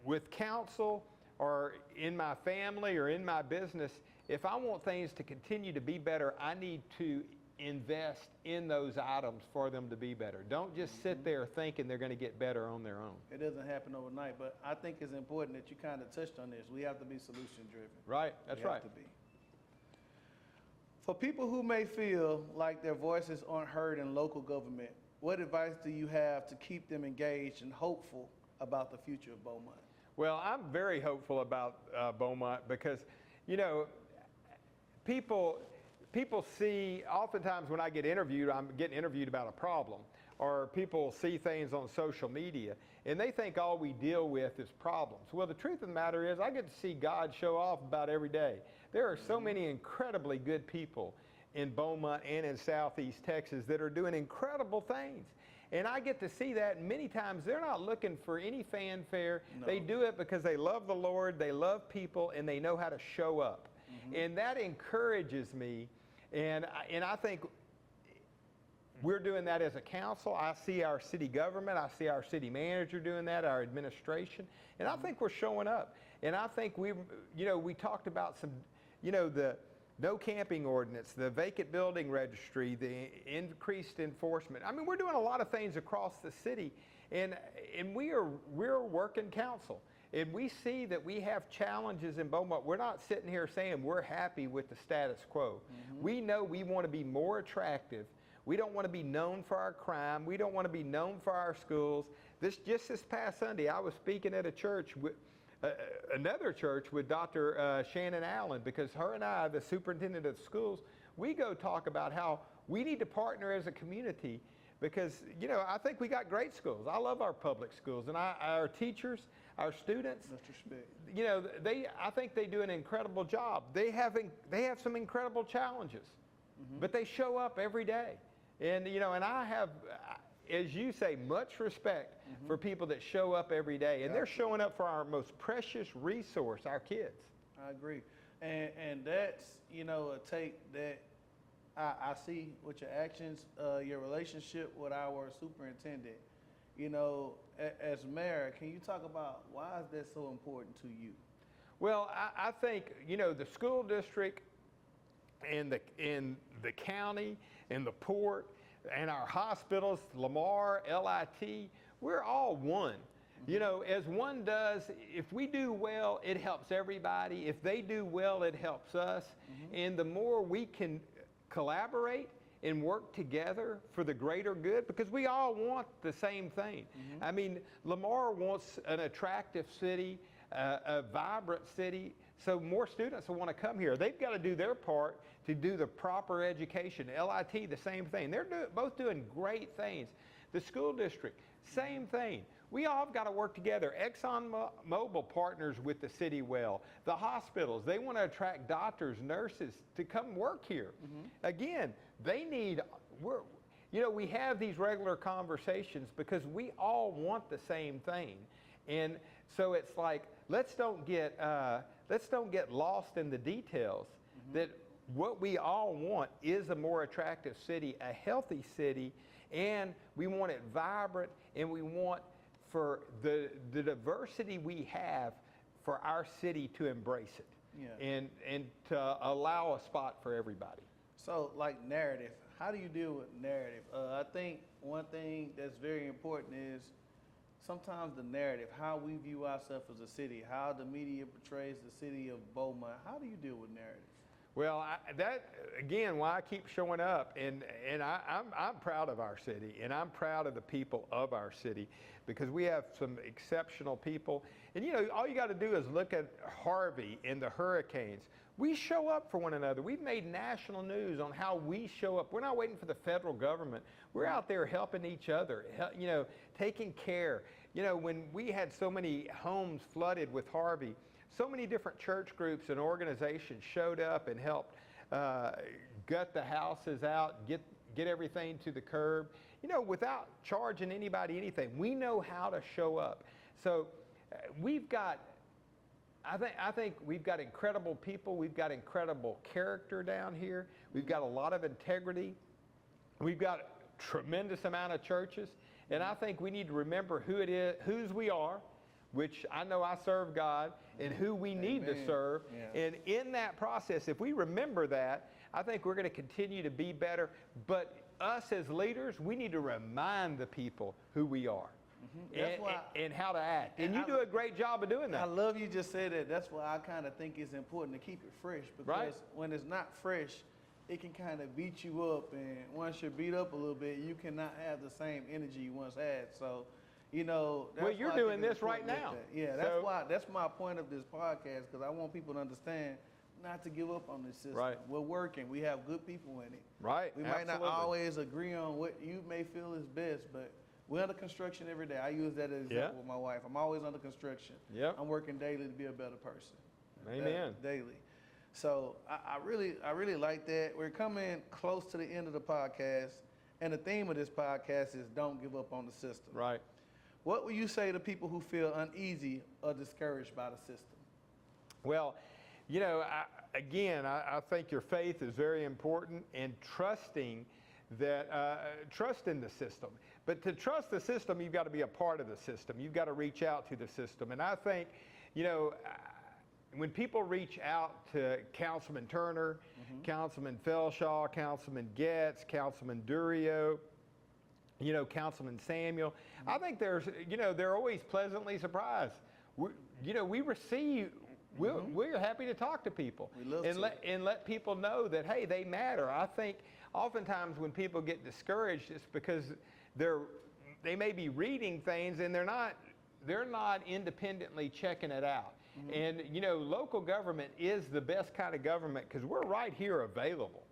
with counsel or in my family or in my business, if I want things to continue to be better, I need to invest in those items for them to be better. Don't just sit there thinking they're going to get better on their own. It doesn't happen overnight, but I think it's important that you kind of touched on this. We have to be solution driven. Right, that's right. We have to be. For people who may feel like their voices aren't heard in local government, what advice do you have to keep them engaged and hopeful about the future of Beaumont? Well, I'm very hopeful about Beaumont, because, people see, oftentimes when I get interviewed, I'm getting interviewed about a problem, or people see things on social media, and they think all we deal with is problems. Well, the truth of the matter is, I get to see God show off about every day. There are so many incredibly good people in Beaumont and in Southeast Texas that are doing incredible things. And I get to see that, and many times they're not looking for any fanfare. No. They do it because they love the Lord, they love people, and they know how to show up. And that encourages me, and I think we're doing that as a council. I see our city government, I see our city manager doing that, our administration, and I think we're showing up. And I think we talked about some, the no camping ordinance, the vacant building registry, the increased enforcement. I mean, we're doing a lot of things across the city, and we're working council. And we see that we have challenges in Beaumont. We're not sitting here saying we're happy with the status quo. We know we want to be more attractive. We don't want to be known for our crime. We don't want to be known for our schools. Just this past Sunday, I was speaking at a church, another church with Dr. Shannon Allen, because her and I, the superintendent of schools, we go talk about how we need to partner as a community, because, I think we got great schools. I love our public schools, and our teachers, our students, I think they do an incredible job. They have some incredible challenges, but they show up every day. And, and I have, as you say, much respect for people that show up every day. And they're showing up for our most precious resource, our kids. I agree. And that's, a take that I see with your actions, your relationship with our superintendent. As mayor, can you talk about why is that so important to you? Well, I think, the school district and the county and the port and our hospitals, Lamar, LIT, we're all one. As one does, if we do well, it helps everybody. If they do well, it helps us. And the more we can collaborate and work together for the greater good, because we all want the same thing. I mean, Lamar wants an attractive city, a vibrant city, so more students will want to come here. They've got to do their part to do the proper education. LIT, the same thing. They're both doing great things. The school district, same thing. We all have got to work together. ExxonMobil partners with the city well. The hospitals, they want to attract doctors, nurses to come work here. Again, they need, you know, we have these regular conversations because we all want the same thing. And so it's like, let's don't get lost in the details, that what we all want is a more attractive city, a healthy city, and we want it vibrant, and we want for the diversity we have for our city to embrace it. Yeah. And to allow a spot for everybody. So, like narrative, how do you deal with narrative? I think one thing that's very important is sometimes the narrative, how we view ourselves as a city, how the media portrays the city of Beaumont. How do you deal with narrative? Well, that again, why I keep showing up, and I'm proud of our city, and I'm proud of the people of our city, because we have some exceptional people. And you know, all you got to do is look at Harvey and the hurricanes. We show up for one another. We've made national news on how we show up. We're not waiting for the federal government. We're out there helping each other, you know, taking care. You know, when we had so many homes flooded with Harvey, so many different church groups and organizations showed up and helped gut the houses out, get everything to the curb, you know, without charging anybody anything. We know how to show up. So we've got, I think we've got incredible people. We've got incredible character down here. We've got a lot of integrity. We've got a tremendous amount of churches. And I think we need to remember who it is, whose we are, which I know I serve God, and who we need to serve. Yeah. And in that process, if we remember that, I think we're going to continue to be better. But us as leaders, we need to remind the people who we are. And how to act. And you do a great job of doing that. I love you just said that. That's why I kind of think it's important to keep it fresh, because when it's not fresh, it can kind of beat you up. And once you're beat up a little bit, you cannot have the same energy you once had. So, you know, that's well, you're why I doing think it's this right important now. with that. Yeah, that's my point of this podcast, because I want people to understand not to give up on this system. Right. We're working. We have good people in it. Right. We might not always agree on what you may feel is best, but we're under construction every day. I use that as example with my wife. I'm always under construction. Yep. I'm working daily to be a better person. Amen. Daily. So I really like that. We're coming close to the end of the podcast, and the theme of this podcast is don't give up on the system. Right. What would you say to people who feel uneasy or discouraged by the system? Well, you know, I think your faith is very important, and trusting the system. But to trust the system, you've got to be a part of the system. You've got to reach out to the system. And I think, you know, when people reach out to Councilman Turner, Councilman Felshaw, Councilman Getz, Councilman Durio, you know, Councilman Samuel, I think they're always pleasantly surprised. We receive. We're happy to talk to people and let people know that, hey, they matter. I think oftentimes when people get discouraged, it's because they may be reading things and they're not independently checking it out. And you know, local government is the best kind of government because we're right here available.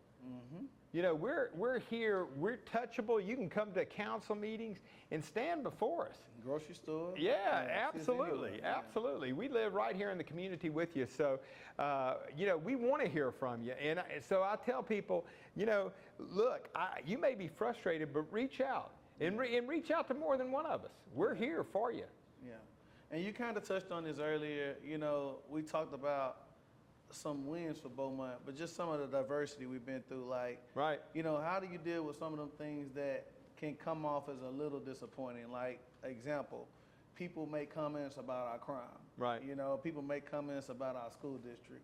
You know, we're here, we're touchable. You can come to council meetings and stand before us. Grocery store? Yeah, absolutely, absolutely. We live right here in the community with you. So, you know, we want to hear from you. And so I tell people, you know, look, you may be frustrated, but reach out. And reach out to more than one of us. We're here for you. Yeah. And you kind of touched on this earlier. You know, we talked about some wins for Beaumont, but just some of the diversity we've been through. Like, you know, how do you deal with some of them things that can come off as a little disappointing? Like, example, people make comments about our crime. Right. You know, people make comments about our school district.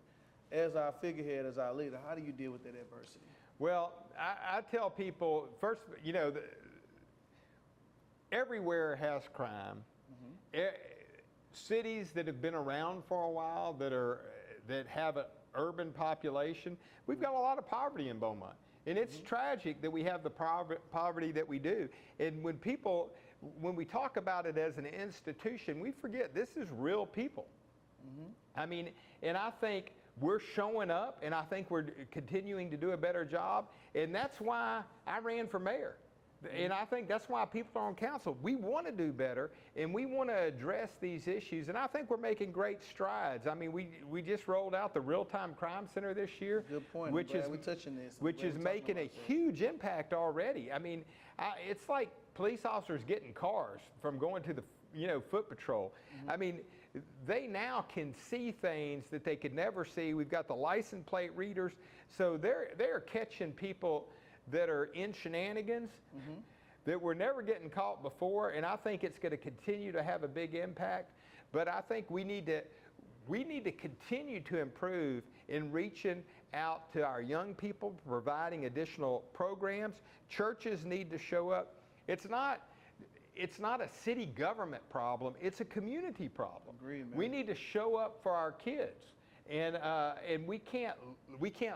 As our figurehead, as our leader, how do you deal with that adversity? Well, I tell people, first, you know, everywhere has crime. Cities that have been around for a while that have an urban population, we've got a lot of poverty in Beaumont. And it's tragic that we have the poverty that we do. And when we talk about it as an institution, we forget this is real people. I mean, and I think we're showing up, and I think we're continuing to do a better job. And that's why I ran for mayor. And I think that's why people are on council. We want to do better, and we want to address these issues, and I think we're making great strides. I mean, we just rolled out the Real-Time Crime Center this year. Good point. Which is, we're touching this. which is making a huge impact already. I mean, it's like police officers getting cars from going to the foot patrol. I mean, they now can see things that they could never see. We've got the license plate readers, so they're catching people that are in shenanigans that were never getting caught before, and I think it's going to continue to have a big impact. But I think we need to continue to improve in reaching out to our young people, providing additional programs. Churches need to show up. It's not a city government problem, it's a community problem. Agreed, man. We need to show up for our kids. And we can't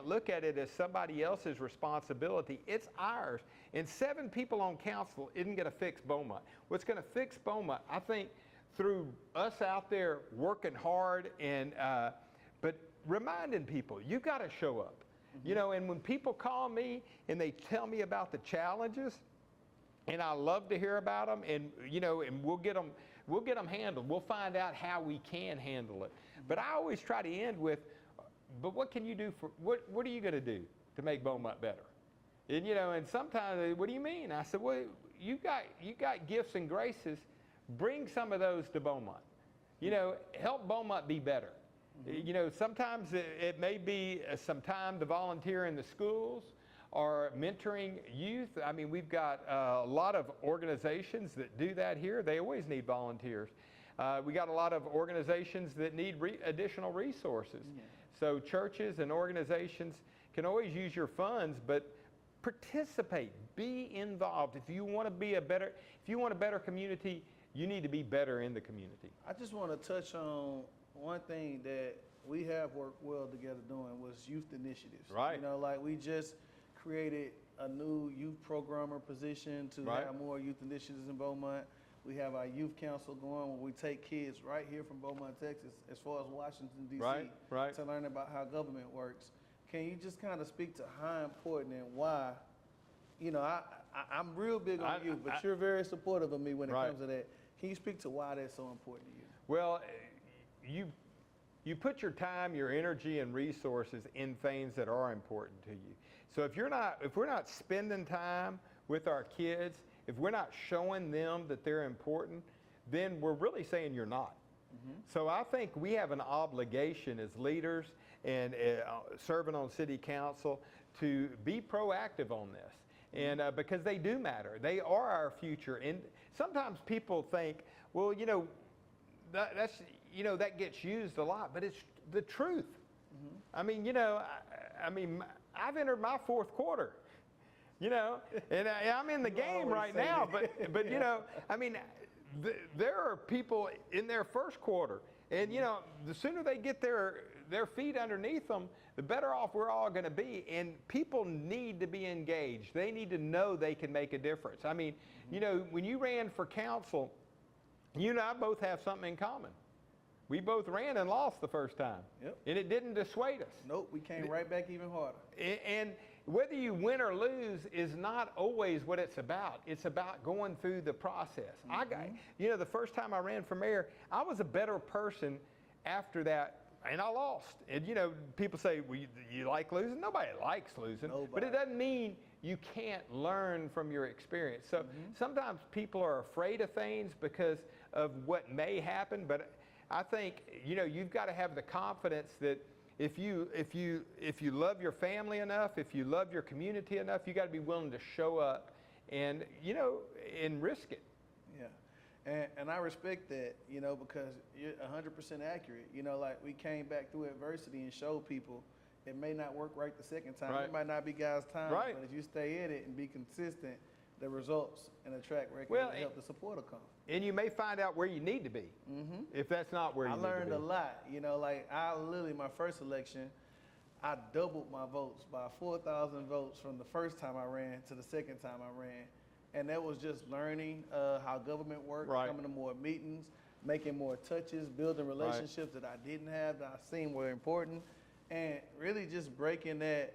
look at it as somebody else's responsibility. It's ours. And 7 people on council isn't going to fix Beaumont. What's going to fix Beaumont, I think, through us out there working hard and but reminding people, you got to show up. And when people call me and they tell me about the challenges, and I love to hear about them, and and we'll get them handled. We'll find out how we can handle it. But I always try to end with, but what can you do what are you going to do to make Beaumont better? And and sometimes, what do you mean? I said, well, you got gifts and graces. Bring some of those to Beaumont. Help Beaumont be better. Sometimes it may be some time to volunteer in the schools or mentoring youth. I mean, we've got a lot of organizations that do that here. They always need volunteers. We got a lot of organizations that need additional resources. Yeah. So churches and organizations can always use your funds, but participate, be involved. If you want a better community, you need to be better in the community. I just want to touch on one thing that we have worked well together doing was youth initiatives. Right. Like we just created a new youth programmer position to have more youth initiatives in Beaumont. We have our youth council going where we take kids right here from Beaumont, Texas, as far as Washington, D.C., to learn about how government works. Can you just kind of speak to how important and why? I'm real big on youth, but you're very supportive of me when it comes to that. Can you speak to why that's so important to you? Well, you put your time, your energy, and resources in things that are important to you. So if we're not spending time with our kids, if we're not showing them that they're important, then we're really saying you're not. So I think we have an obligation as leaders and serving on city council to be proactive on this. And because they do matter. They are our future. And sometimes people think, well, that gets used a lot, but it's the truth. I mean, I've entered my 4th quarter, and I'm in the game right now, but there are people in their 1st quarter, and the sooner they get their feet underneath them, the better off we're all going to be. And people need to be engaged. They need to know they can make a difference. I mean, when you ran for council, you and I both have something in common. We both ran and lost the first time. Yep. And it didn't dissuade us. Nope, we came right back even harder. And whether you win or lose is not always what it's about. It's about going through the process. The first time I ran for mayor, I was a better person after that, and I lost. And people say, well, you like losing? Nobody likes losing. Nobody. But it doesn't mean you can't learn from your experience. So sometimes people are afraid of things because of what may happen, but I think you've got to have the confidence that if you love your family enough, if you love your community enough, you got to be willing to show up and and risk it. Yeah, and I respect that because you're 100% accurate. Like we came back through adversity and showed people it may not work right the second time. It might not be God's time, but if you stay in it and be consistent, the results and the track record will help the support will come. And you may find out where you need to be if that's not where you need to be. I learned a lot. Like I literally, my first election, I doubled my votes by 4,000 votes from the first time I ran to the second time I ran. And that was just learning how government works, coming to more meetings, making more touches, building relationships that I didn't have, that I seen were important, and really just breaking that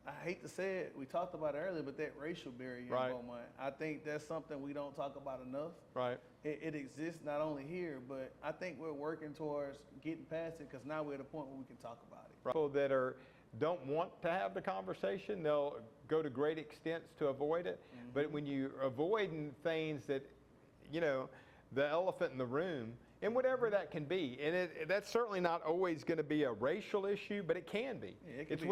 I hate to say it, we talked about it earlier, but that racial barrier in Right. Beaumont, I think that's something we don't talk about enough. Right. It exists not only here, but I think we're working towards getting past it because now we're at a point where we can talk about it. People that don't want to have the conversation, they'll go to great extents to avoid it. But when you're avoiding things that, you know, the elephant in the room, and whatever that can be, and that's certainly not always going to be a racial issue, but it can be. Yeah, it can It's be.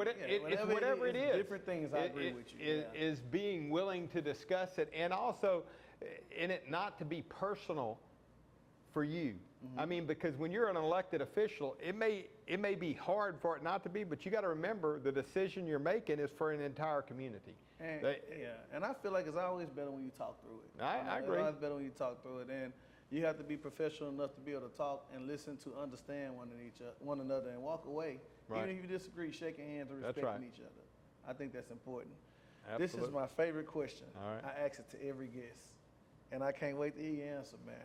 it's whatever it is. Different things, I agree with you. Is being willing to discuss it, and also in it not to be personal for you. I mean, because when you're an elected official, it may be hard for it not to be, but you got to remember the decision you're making is for an entire community. And, and I feel like it's always better when you talk through it. I agree. It's always better when you talk through it, and you have to be professional enough to be able to talk and listen to understand one another and walk away. Right. Even if you disagree, shaking hands and That's respecting right. each other. I think that's important. Absolutely. This is my favorite question. All right. I ask it to every guest, and I can't wait to hear your answer, man.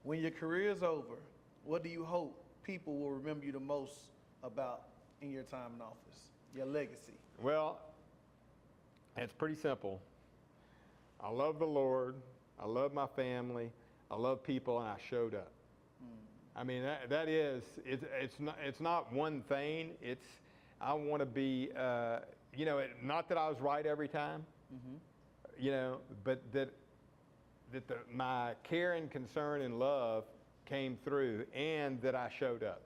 When your career is over, what do you hope people will remember you the most about in your time in office? Your legacy. Well, it's pretty simple. I love the Lord. I love my family. I love people, and I showed up. I mean, it's not one thing. I want to be, you know, not that I was right every time, you know, but that my care and concern and love came through, and that I showed up,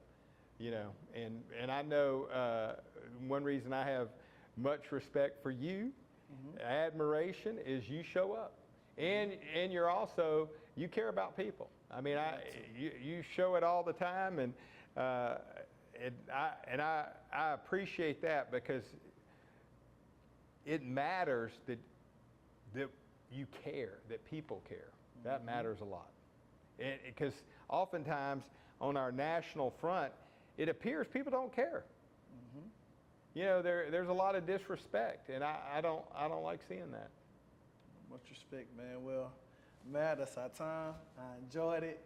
you know, and I know one reason I have much respect for you, admiration, is you show up, and you're also, you care about people. I mean, you show it all the time, and I appreciate that, because it matters that you care, that people care. That matters a lot. Because oftentimes on our national front, it appears people don't care. You know, there's a lot of disrespect, and I don't like seeing that. Much respect, man. Well, Mayor, that's our time. I enjoyed it.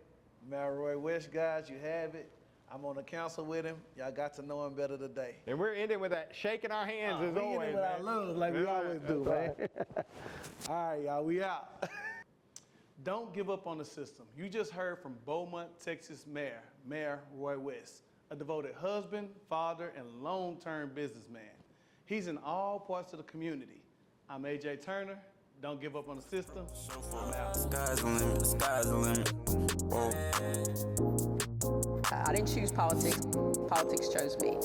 Mayor Roy West, guys, you have it. I'm on the council with him. Y'all got to know him better today. And we're ending with that shaking our hands as We always, ending with our man. love like we always do, man. All right, y'all, we out. Don't give up on the system. You just heard from Beaumont, Texas Mayor Roy West, a devoted husband, father, and long-term businessman. He's in all parts of the community. I'm AJ Turner. Don't give up on the system. I'm out. Sky's the limit, sky's the limit. Whoa. I didn't choose politics. Politics chose me.